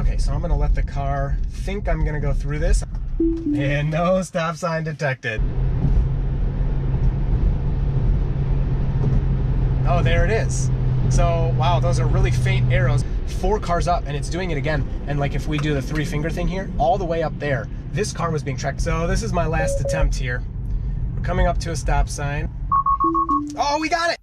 Okay, so I'm gonna let the car think I'm gonna go through this. And no stop sign detected. Oh, there it is. So, wow, those are really faint arrows. 4 cars up, and it's doing it again. And like if we do the 3-finger thing here, all the way up there, this car was being tracked. So this is my last attempt here. We're coming up to a stop sign. Oh, we got it!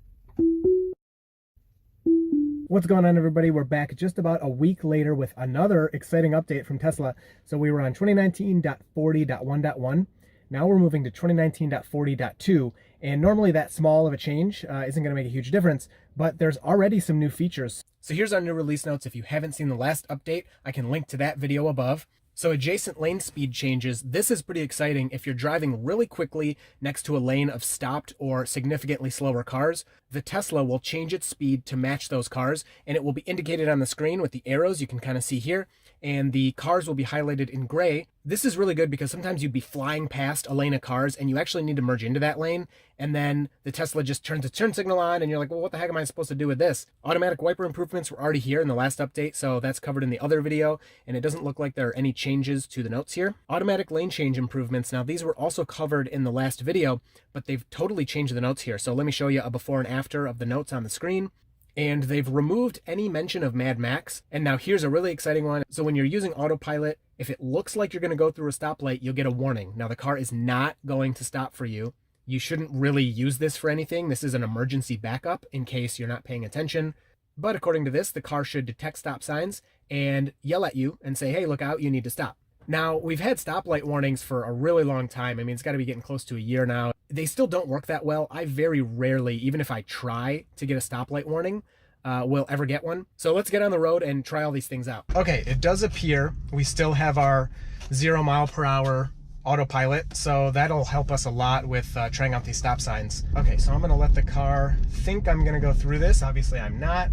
What's going on, everybody? We're back just about a week later with another exciting update from Tesla. So we were on 2019.40.1.1. Now we're moving to 2019.40.2, and normally that small of a change isn't going to make a huge difference, but there's already some new features. So here's our new release notes. If you haven't seen the last update, I can link to that video above. So adjacent lane speed changes. This is pretty exciting if you're driving really quickly next to a lane of stopped or significantly slower cars. The Tesla will change its speed to match those cars, and it will be indicated on the screen with the arrows you can kind of see here, and the cars will be highlighted in gray. This is really good because sometimes you'd be flying past a lane of cars and you actually need to merge into that lane, and then the Tesla just turns its turn signal on and you're like, well, what the heck am I supposed to do with this? Automatic wiper improvements were already here in the last update, so that's covered in the other video, and it doesn't look like there are any changes to the notes here. Automatic lane change improvements, now these were also covered in the last video, but they've totally changed the notes here. So let me show you a before and after of the notes on the screen. And they've removed any mention of Mad Max. And now here's a really exciting one. So when you're using Autopilot, if it looks like you're going to go through a stoplight, you'll get a warning. Now the car is not going to stop for you. You shouldn't really use this for anything. This is an emergency backup in case you're not paying attention. But according to this, the car should detect stop signs and yell at you and say, hey, look out, you need to stop. Now, we've had stoplight warnings for a really long time. I mean, it's got to be getting close to a year now. They still don't work that well. I very rarely, even if I try to get a stoplight warning, will ever get one. So let's get on the road and try all these things out. Okay, it does appear we still have our 0 mph autopilot, so that'll help us a lot with trying out these stop signs. Okay, so I'm gonna let the car think I'm gonna go through this. Obviously I'm not.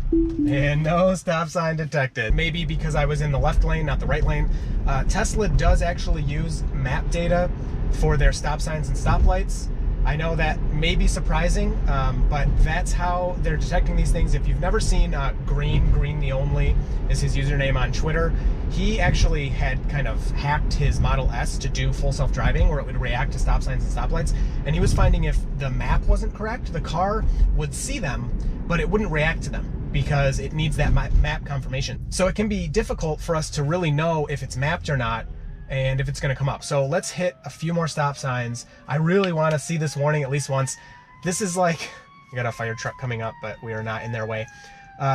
And no stop sign detected. Maybe because I was in the left lane, not the right lane. Tesla does actually use map data for their stop signs and stoplights. I know that may be surprising, but that's how they're detecting these things. If you've never seen Green the Only is his username on Twitter, he actually had kind of hacked his Model S to do full self-driving where it would react to stop signs and stoplights. And he was finding if the map wasn't correct, the car would see them, but it wouldn't react to them because it needs that map confirmation. So it can be difficult for us to really know if it's mapped or not and if it's going to come up. So let's hit a few more stop signs. I really want to see this warning at least once. This is like, we got a fire truck coming up, but we are not in their way.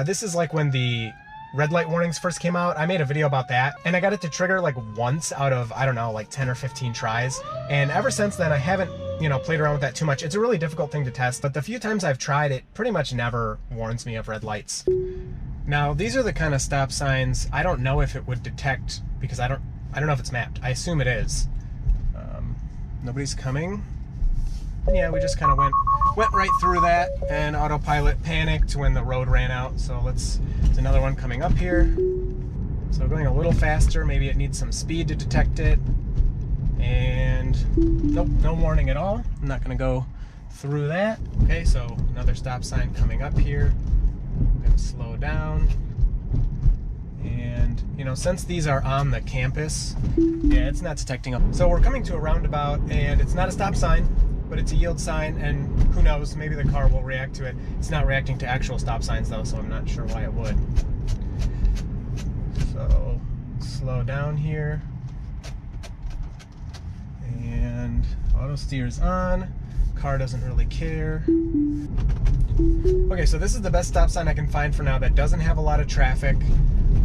This is like when the red light warnings first came out. I made a video about that, and I got it to trigger like once out of, I don't know, like 10 or 15 tries. And ever since then, I haven't, played around with that too much. It's a really difficult thing to test, but the few times I've tried it, pretty much never warns me of red lights. Now, these are the kind of stop signs I don't know if it would detect because I don't know if it's mapped. I assume it is. Nobody's coming. Yeah, we just kind of went right through that, and Autopilot panicked when the road ran out. So there's another one coming up here. So going a little faster, maybe it needs some speed to detect it. And nope, no warning at all. I'm not gonna go through that. Okay, so another stop sign coming up here. I'm gonna slow down. And, since these are on the campus, yeah, it's not detecting them. So we're coming to a roundabout, and it's not a stop sign, but it's a yield sign, and who knows, maybe the car will react to it. It's not reacting to actual stop signs, though, so I'm not sure why it would. So, slow down here. And auto steer's on. Car doesn't really care. Okay, so this is the best stop sign I can find for now that doesn't have a lot of traffic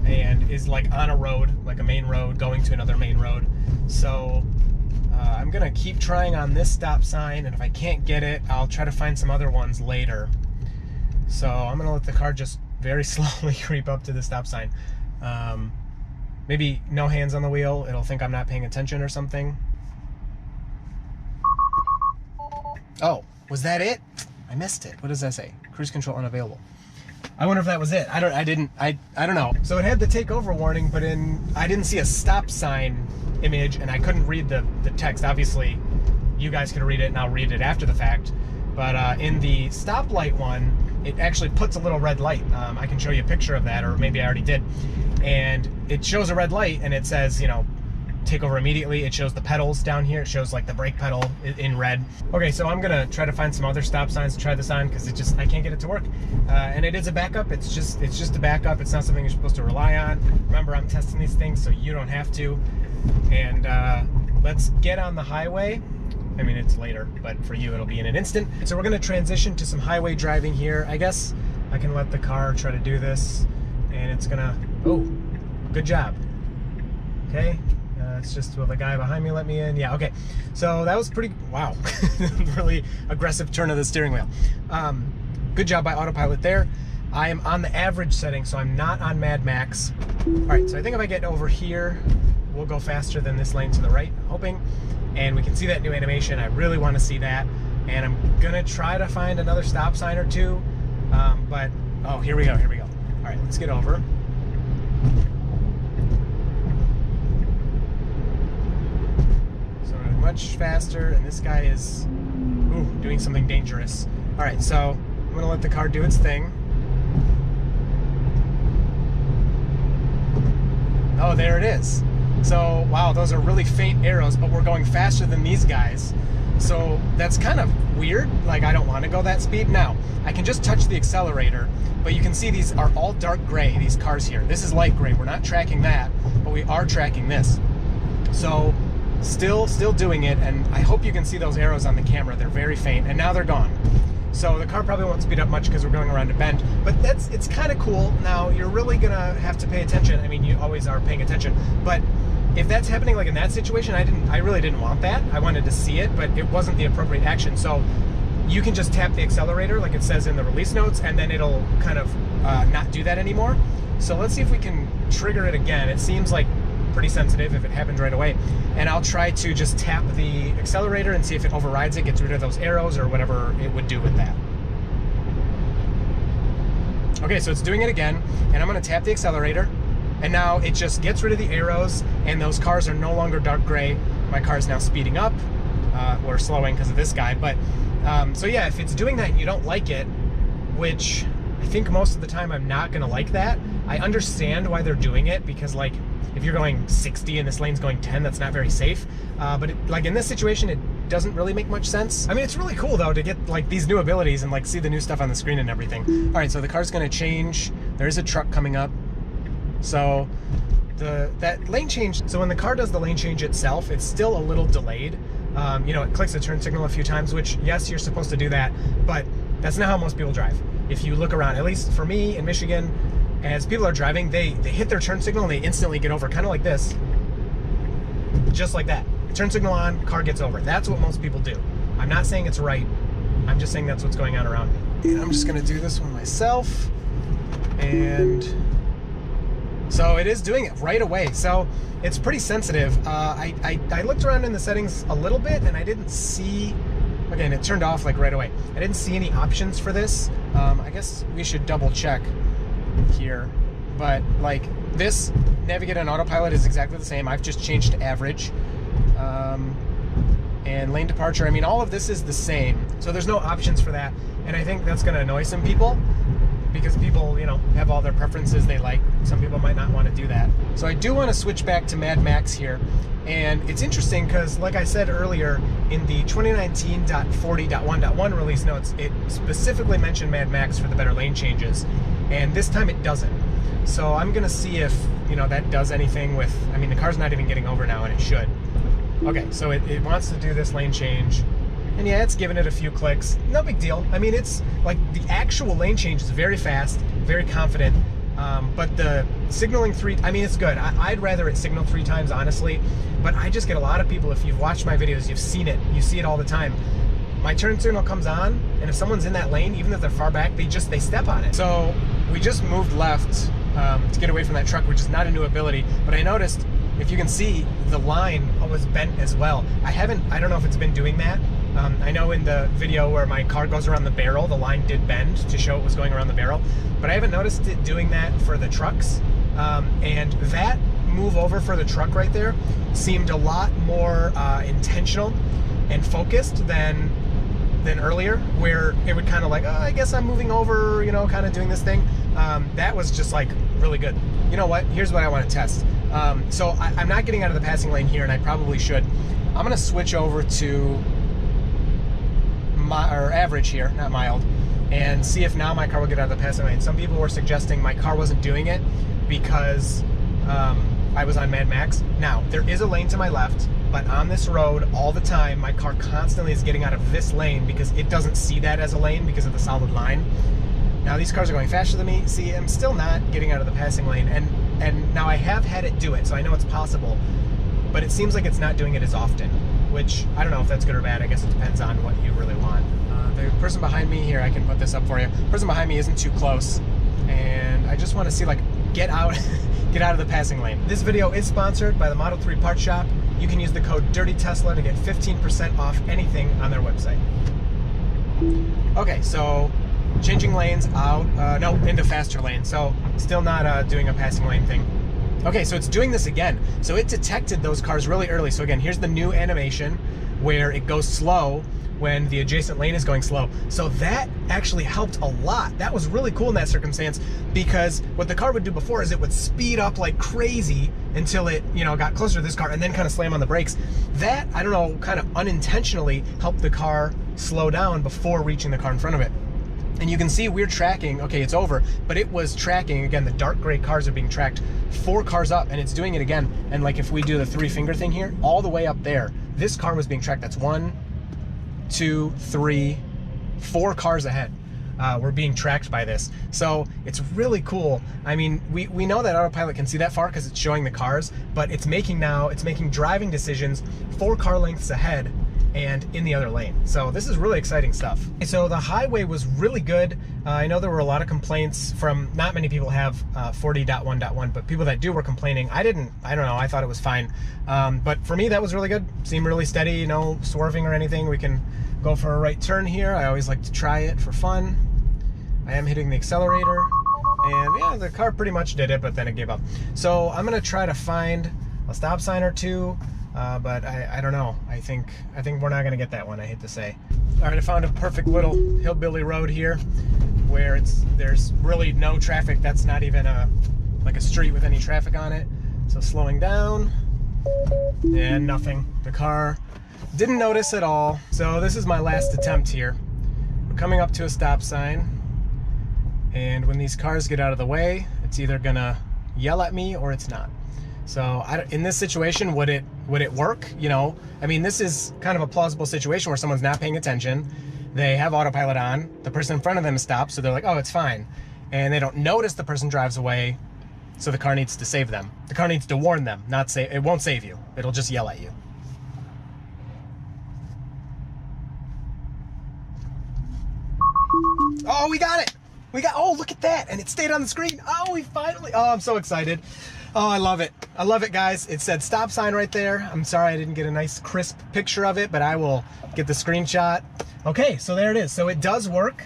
and is like on a road, like a main road going to another main road. So I'm gonna keep trying on this stop sign, and if I can't get it, I'll try to find some other ones later. So I'm gonna let the car just very slowly creep up to the stop sign. Maybe no hands on the wheel, it'll think I'm not paying attention or something. Oh, was that it? I missed it. What does that say? Cruise control unavailable. I wonder if that was it. I don't know. So it had the takeover warning, but I didn't see a stop sign image, and I couldn't read the text. Obviously, you guys could read it, and I'll read it after the fact. But in the stoplight one, it actually puts a little red light. I can show you a picture of that, or maybe I already did. And it shows a red light, and it says, you know, take over immediately. It shows the pedals down here. It shows like the brake pedal in red. Okay, so I'm gonna try to find some other stop signs to try this on, because I can't get it to work. And it is a backup. It's just a backup. It's not something you're supposed to rely on. Remember, I'm testing these things so you don't have to. And let's get on the highway. I mean, it's later, but for you, it'll be in an instant. So we're gonna transition to some highway driving here. I guess I can let the car try to do this, and it's gonna, oh, good job. Okay. It's just, will the guy behind me let me in? Yeah, okay. So that was pretty, wow, really aggressive turn of the steering wheel. Good job by Autopilot there. I am on the average setting, so I'm not on Mad Max. All right, so I think if I get over here, we'll go faster than this lane to the right, I'm hoping. And we can see that new animation. I really want to see that. And I'm gonna try to find another stop sign or two. But, oh, here we go. All right, let's get over. Much faster, and this guy is doing something dangerous. All right, so I'm gonna let the car do its thing. Oh, there it is. So, wow, those are really faint arrows, but we're going faster than these guys. So that's kind of weird. Like, I don't want to go that speed. Now, I can just touch the accelerator, but you can see these are all dark gray, these cars here. This is light gray. We're not tracking that, but we are tracking this. So still doing it, and I hope you can see those arrows on the camera. They're very faint, and now they're gone. So the car probably won't speed up much because we're going around a bend, but it's kind of cool. Now, you're really gonna have to pay attention. I mean, you always are paying attention, but if that's happening like in that situation, I really didn't want that. I wanted to see it, but it wasn't the appropriate action. So you can just tap the accelerator like it says in the release notes, and then it'll kind of not do that anymore. So let's see if we can trigger it again. It seems like pretty sensitive if it happened right away, and I'll try to just tap the accelerator and see if it overrides it, gets rid of those arrows or whatever it would do with that. Okay, so it's doing it again, and I'm going to tap the accelerator, and now it just gets rid of the arrows, and those cars are no longer dark gray. My car is now speeding up or slowing because of this guy, but so yeah, if it's doing that and you don't like it, which I think most of the time I'm not going to like that, I understand why they're doing it, because like if you're going 60 and this lane's going 10, that's not very safe. But like in this situation, it doesn't really make much sense. I mean, it's really cool though to get like these new abilities and like see the new stuff on the screen and everything. All right, so the car's gonna change. There's a truck coming up. So that lane change, so when the car does the lane change itself, it's still a little delayed. You know, it clicks the turn signal a few times, which yes, you're supposed to do that, but that's not how most people drive. If you look around, at least for me in Michigan, as people are driving, they hit their turn signal and they instantly get over, kind of like this. Just like that. Turn signal on, car gets over. That's what most people do. I'm not saying it's right. I'm just saying that's what's going on around me. And I'm just gonna do this one myself. And so it is doing it right away. So it's pretty sensitive. I looked around in the settings a little bit and I didn't see, again, it turned off like right away. I didn't see any options for this. I guess we should double check here, but like this navigate on Autopilot is exactly the same. I've just changed to average, and lane departure, I mean, all of this is the same, so there's no options for that, and I think that's going to annoy some people, because people, you know, have all their preferences they like. Some people might not want to do that. So I do want to switch back to Mad Max here, and it's interesting because like I said earlier, in the 2019.40.1.1 release notes, it specifically mentioned Mad Max for the better lane changes, and this time it doesn't. So I'm gonna see if, you know, that does anything with, I mean, the car's not even getting over now, and it should. Okay, so it wants to do this lane change, and yeah, it's giving it a few clicks. No big deal. I mean, it's like the actual lane change is very fast, very confident, but the signaling I mean, it's good. I'd rather it signal 3 times, honestly, but I just get a lot of people, if you've watched my videos, you've seen it, you see it all the time. My turn signal comes on, and if someone's in that lane, even if they're far back, they step on it. So we just moved left to get away from that truck, which is not a new ability, but I noticed, if you can see, the line was bent as well. I don't know if it's been doing that. I know in the video where my car goes around the barrel, the line did bend to show it was going around the barrel, but I haven't noticed it doing that for the trucks. And that move over for the truck right there seemed a lot more intentional and focused than than earlier, where it would kind of like, oh, I guess I'm moving over, you know, kind of doing this thing. That was just like really good. You know what? Here's what I want to test. So I'm not getting out of the passing lane here, and I probably should. I'm going to switch over to average here, not mild, and see if now my car will get out of the passing lane. Some people were suggesting my car wasn't doing it because I was on Mad Max. Now, there is a lane to my left, but on this road all the time, my car constantly is getting out of this lane because it doesn't see that as a lane because of the solid line. Now these cars are going faster than me. See, I'm still not getting out of the passing lane, and now I have had it do it, so I know it's possible, but it seems like it's not doing it as often, which I don't know if that's good or bad. I guess it depends on what you really want. The person behind me here, I can put this up for you. The person behind me isn't too close, and I just want to see, like, get out get out of the passing lane. This video is sponsored by the Model 3 Parts Shop. You can use the code DIRTYTESLA to get 15% off anything on their website. Okay, so changing lanes out, no, into faster lane. So still not doing a passing lane thing. Okay, so it's doing this again. So it detected those cars really early. So again, here's the new animation where it goes slow when the adjacent lane is going slow. So that actually helped a lot. That was really cool in that circumstance, because what the car would do before is it would speed up like crazy until it, you know, got closer to this car and then kind of slam on the brakes. That, I don't know, kind of unintentionally helped the car slow down before reaching the car in front of it. And you can see we're tracking, okay, it's over, but it was tracking, again, the dark gray cars are being tracked 4 cars up, and it's doing it again. And like if we do the 3-finger thing here, all the way up there, this car was being tracked. That's 1, 2, 3, 4 cars ahead. We're being tracked by this. So it's really cool. I mean, we know that Autopilot can see that far because it's showing the cars, but it's making driving decisions 4 car lengths ahead and in the other lane. So this is really exciting stuff. So the highway was really good. I know there were a lot of complaints from, not many people have 40.1.1, but people that do were complaining. I don't know, I thought it was fine. But for me, that was really good. Seemed really steady, no swerving or anything. We can go for a right turn here. I always like to try it for fun. I am hitting the accelerator, and yeah, the car pretty much did it, but then it gave up. So I'm gonna try to find a stop sign or two. But I don't know. I think we're not gonna get that one, I hate to say. All right, I found a perfect little hillbilly road here where there's really no traffic. That's not even like a street with any traffic on it. So slowing down, and nothing. The car didn't notice at all. So this is my last attempt here. We're coming up to a stop sign, and when these cars get out of the way, it's either gonna yell at me or it's not. So in this situation, would it work? You know, I mean, this is kind of a plausible situation where someone's not paying attention. They have Autopilot on. The person in front of them stops, so they're like, oh, it's fine. And they don't notice the person drives away, so the car needs to save them. The car needs to warn them, not say, it won't save you. It'll just yell at you. Oh, we got it. Oh, look at that. And it stayed on the screen. Oh, we finally, oh, I'm so excited. Oh, I love it. I love it, guys. It said stop sign right there. I'm sorry I didn't get a nice crisp picture of it, but I will get the screenshot. Okay, so there it is. So it does work.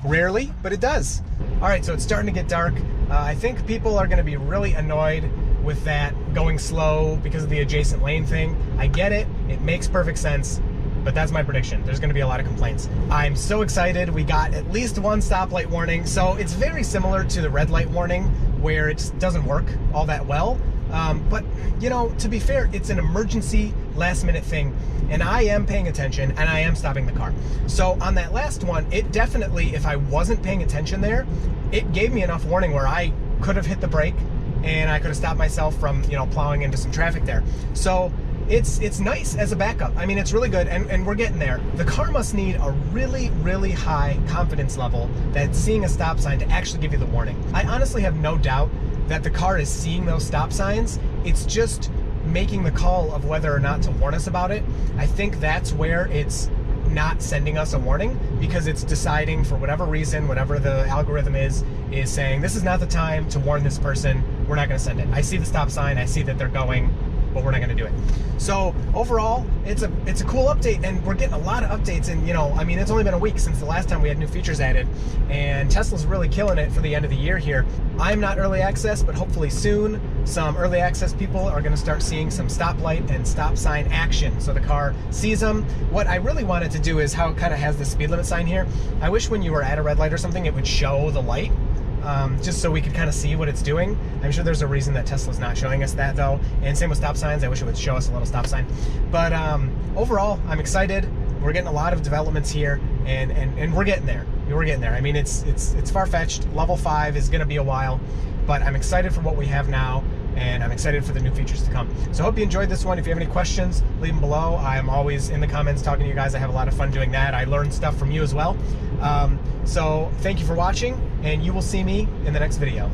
Rarely, but it does. All right, so it's starting to get dark. I think people are gonna be really annoyed with that going slow because of the adjacent lane thing. I get it. It makes perfect sense. But that's my prediction. There's going to be a lot of complaints. I'm so excited. We got at least 1 stoplight warning. So it's very similar to the red light warning, where it doesn't work all that well. But, you know, to be fair, it's an emergency last minute thing. And I am paying attention, and I am stopping the car. So on that last one, it definitely, if I wasn't paying attention there, it gave me enough warning where I could have hit the brake and I could have stopped myself from, you know, plowing into some traffic there. So it's nice as a backup. I mean, it's really good, and we're getting there. The car must need a really, really high confidence level that seeing a stop sign to actually give you the warning. I honestly have no doubt that the car is seeing those stop signs. It's just making the call of whether or not to warn us about it. I think that's where it's not sending us a warning, because it's deciding for whatever reason, whatever the algorithm is saying, this is not the time to warn this person. We're not gonna send it. I see the stop sign, I see that they're going, but we're not gonna do it. So overall, it's a cool update, and we're getting a lot of updates. And you know, I mean, it's only been a week since the last time we had new features added, and Tesla's really killing it for the end of the year here. I'm not early access, but hopefully soon. some early access people are going to start seeing some stoplight and stop sign action. So the car sees them. What I really wanted to do is how it kind of has the speed limit sign here. I wish when you were at a red light or something, it would show the light. Just so we could kind of see what it's doing. I'm sure there's a reason that Tesla's not showing us that though. And same with stop signs. I wish it would show us a little stop sign. But overall, I'm excited. We're getting a lot of developments here, and we're getting there. We're getting there. I mean, it's far-fetched. Level 5 is going to be a while, but I'm excited for what we have now, and I'm excited for the new features to come. So I hope you enjoyed this one. If you have any questions, leave them below. I'm always in the comments talking to you guys. I have a lot of fun doing that. I learn stuff from you as well. So thank you for watching, and you will see me in the next video.